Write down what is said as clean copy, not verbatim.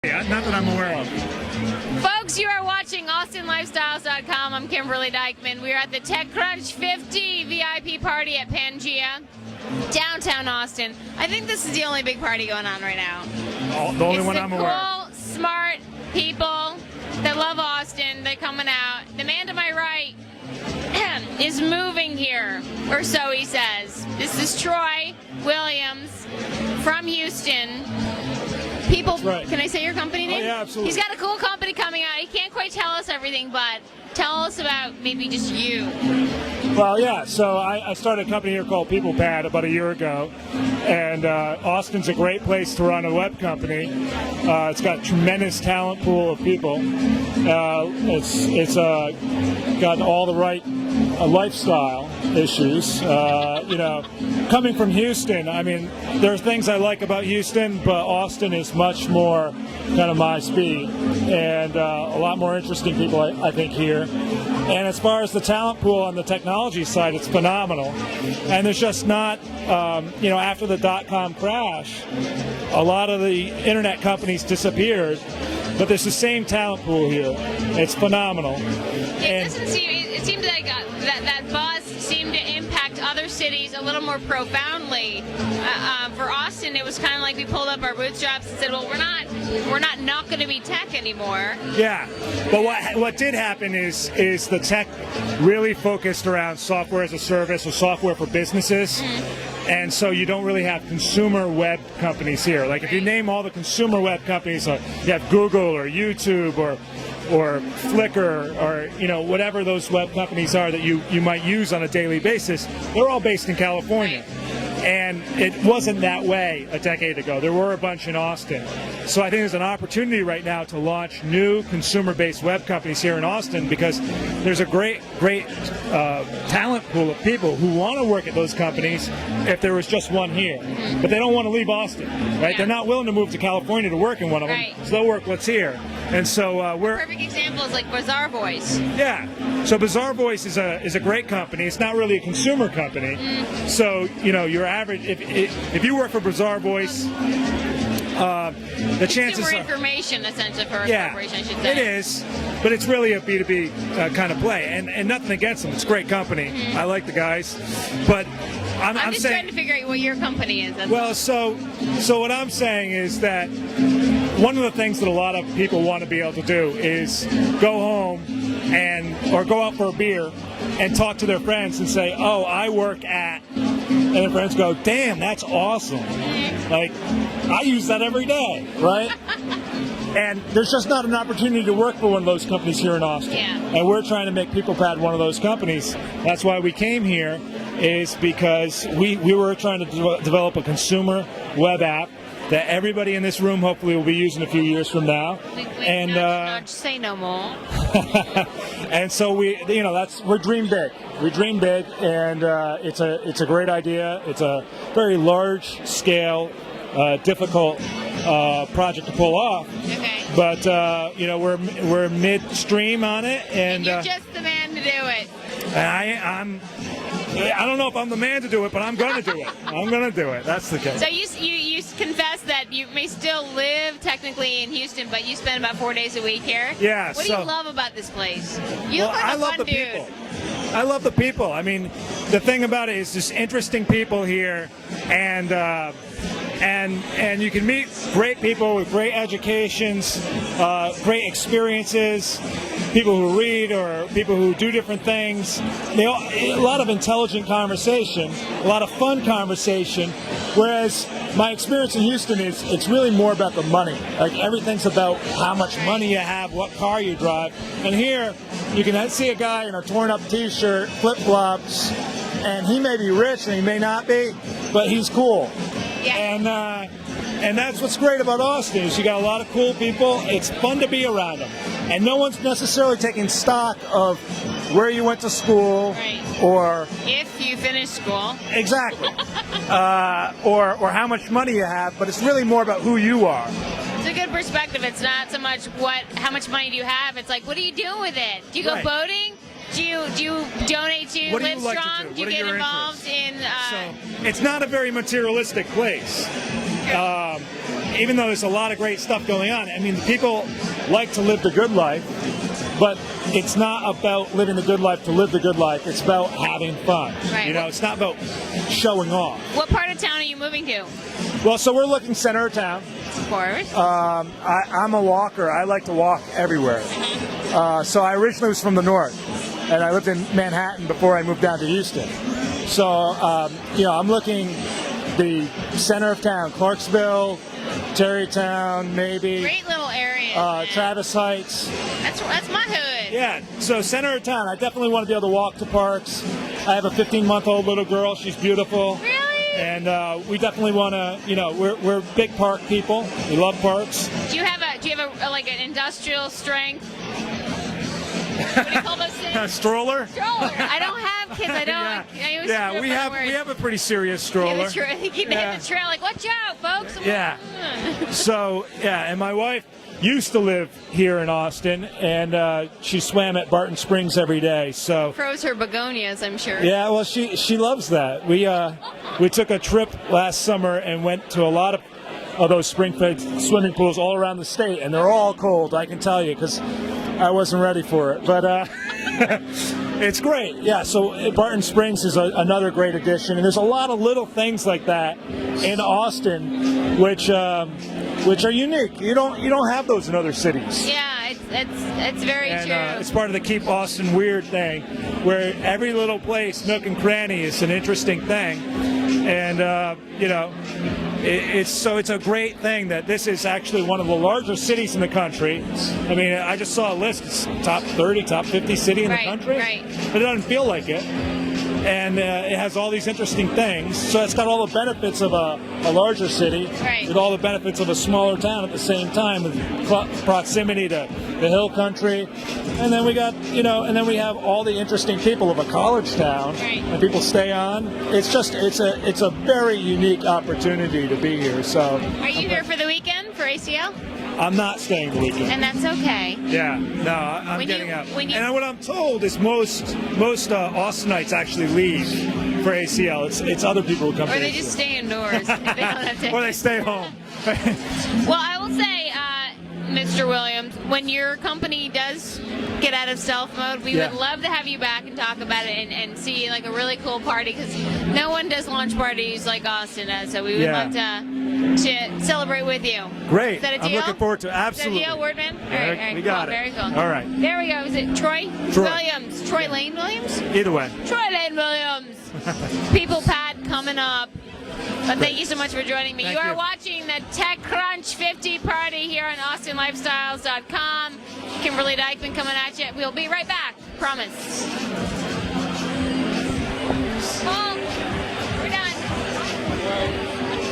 Yeah, not that I'm aware of. Folks, you are watching AustinLifestyles.com. I'm Kimberlie Dykeman. We are at the TechCrunch 50 VIP party at Pangea, downtown Austin. I think this is the only big party going on right now. Oh, the only one I'm aware of. Cool, smart people that love Austin. They're coming out. The man to my right is moving here, or so he says. This is Troy Williams from Houston. Right. Can I say your company name? Oh, yeah, absolutely. He's got a cool company coming out. He can't quite tell us everything, but tell us about maybe just you. Well, yeah, so I started a company here called PeoplePad about a year ago, and Austin's a great place to run a web company. It's got a tremendous talent pool of people. It's got all the right lifestyle issues. Coming from Houston, I mean, there are things I like about Houston, but Austin is much more kind of my speed, and a lot more interesting people, I think, here. And as far as the talent pool on the technology side, it's phenomenal. And there's just not, after the dot-com crash, a lot of the internet companies disappeared, but there's the same talent pool here. It's phenomenal. It seemed like that buzz seemed to impact other cities a little more profoundly. For Austin, it was kind of like we pulled up our bootstraps and said, well, we're not going to be tech anymore. Yeah, but what did happen is the tech really focused around software as a service or software for businesses. And so you don't really have consumer web companies here. Like if you name all the consumer web companies, you have Google or YouTube or Flickr or whatever those web companies are that you might use on a daily basis, they're all based in California. And it wasn't that way a decade ago. There were a bunch in Austin. So I think there's an opportunity right now to launch new consumer-based web companies here in Austin because there's a great talent pool of people who want to work at those companies if there was just one here. But they don't want to leave Austin, right? Yeah. They're not willing to move to California to work in one of them, so they'll work what's here. And so we're... Perfect example is like Bazaar Voice. Yeah. So Bazaar Voice is a great company. It's not really a consumer company. So, your average, if you work for Bazaar Voice, the chances Consumer are... information, essentially, for a corporation, I should say. It is, but it's really a B2B kind of play. And nothing against them. It's a great company. I like the guys. But I'm just saying, trying to figure out what your company is. Well, so what I'm saying is that one of the things that a lot of people want to be able to do is go home or go out for a beer and talk to their friends and say, oh, I work at, and their friends go, damn, that's awesome. Like, I use that every day, right? And there's just not an opportunity to work for one of those companies here in Austin. Yeah. And we're trying to make PeoplePad one of those companies. That's why we came here, is because we were trying to develop a consumer web app that everybody in this room hopefully will be using a few years from now. And not say no more. And so we're dream big. We dream big, and it's a great idea. It's a very large scale, difficult project to pull off. Okay. But we're midstream on it, and you're just the man to do it. I don't know if I'm the man to do it, but I'm going to do it. I'm going to do it. That's the case. So you confess that you may still live technically in Houston, but you spend about 4 days a week here. Yeah. What do you love about this place? You look like I a love fun the dude. people. I love the people. I mean, the thing about it is just interesting people here, and you can meet great people with great educations, great experiences, people who read or people who do different things. A lot of intelligent conversation, a lot of fun conversation, whereas my experience in Houston is it's really more about the money. Like everything's about how much money you have, what car you drive. And here you can see a guy in a torn up t-shirt, flip-flops, and he may be rich and he may not be, but he's cool. Yeah. And that's what's great about Austin is you got a lot of cool people. It's fun to be around them. And no one's necessarily taking stock of where you went to school, or if you finish school. Exactly. Or how much money you have, but it's really more about who you are. It's a good perspective. It's not so much how much money do you have. It's like, what do you do with it? Do you go boating? Do you donate to Livestrong? Do you get involved in? So it's not a very materialistic place. even though there's a lot of great stuff going on, I mean, the people like to live the good life, but it's not about living the good life to live the good life. It's about having fun. Right. You know, it's not about showing off. What part of town are you moving to? Well, so we're looking center of town. Of course. I'm a walker. I like to walk everywhere. So I originally was from the north, and I lived in Manhattan before I moved down to Houston. So, you know, I'm looking the center of town, Clarksville, Tarrytown, maybe. Great little areas. Travis Heights. That's my hood. Yeah, so center of town. I definitely want to be able to walk to parks. I have a 15-month-old little girl. She's beautiful. Really? And we definitely want to, you know, we're big park people. We love parks. Do you have a like an industrial strength? What do you call those things? Stroller? Stroller. I don't have kids. I don't. Yeah, I always yeah, we have a pretty serious stroller. You keep hitting the trail like, watch out, folks. Yeah. So, yeah, and my wife used to live here in Austin, and she swam at Barton Springs every day. So Froze her begonias, I'm sure. yeah, well, she loves that. We took a trip last summer and went to a lot of those spring-fed swimming pools all around the state, and they're all cold, I can tell you, because I wasn't ready for it. But it's great. Yeah, so Barton Springs is another great addition, and there's a lot of little things like that in Austin, which are unique. You don't have those in other cities. Yeah, it's very true. It's part of the Keep Austin Weird thing, where every little place, nook and cranny, is an interesting thing, and you know, it's a great thing that this is actually one of the larger cities in the country. I mean, I just saw a list. It's top 30, top 50 city in the country. Right. But it doesn't feel like it. And it has all these interesting things. So it's got all the benefits of a larger city, right, with all the benefits of a smaller town at the same time, with proximity to the hill country. And then we got, you know, and then we have all the interesting people of a college town, right, and people stay on. It's just, it's a very unique opportunity to be here. So are you here for the weekend for ACL? I'm not staying the weekend. And that's okay. Yeah, no, I'm getting out. And what I'm told is most Austinites actually leave for ACL. It's other people who come. Or they just stay indoors if they don't have tickets. Or they stay home. Well, I will say, Mr. Williams, when your company does get out of stealth mode, we would love to have you back and talk about it and see like a really cool party, because no one does launch parties like Austin does. So we would love to celebrate with you. Great. Is that a deal? I'm looking forward to it. Absolutely. Is that a deal, Wordman? All right, we got cool. it. Very cool. All right. There we go. Is it Troy Williams? Troy Lane Williams? Either way. Troy Lane Williams. PeoplePad coming up. But thank you so much for joining me. You are watching the TechCrunch 50 party here on AustinLifestyles.com. Kimberlie Dykeman coming at you. We'll be right back. Promise.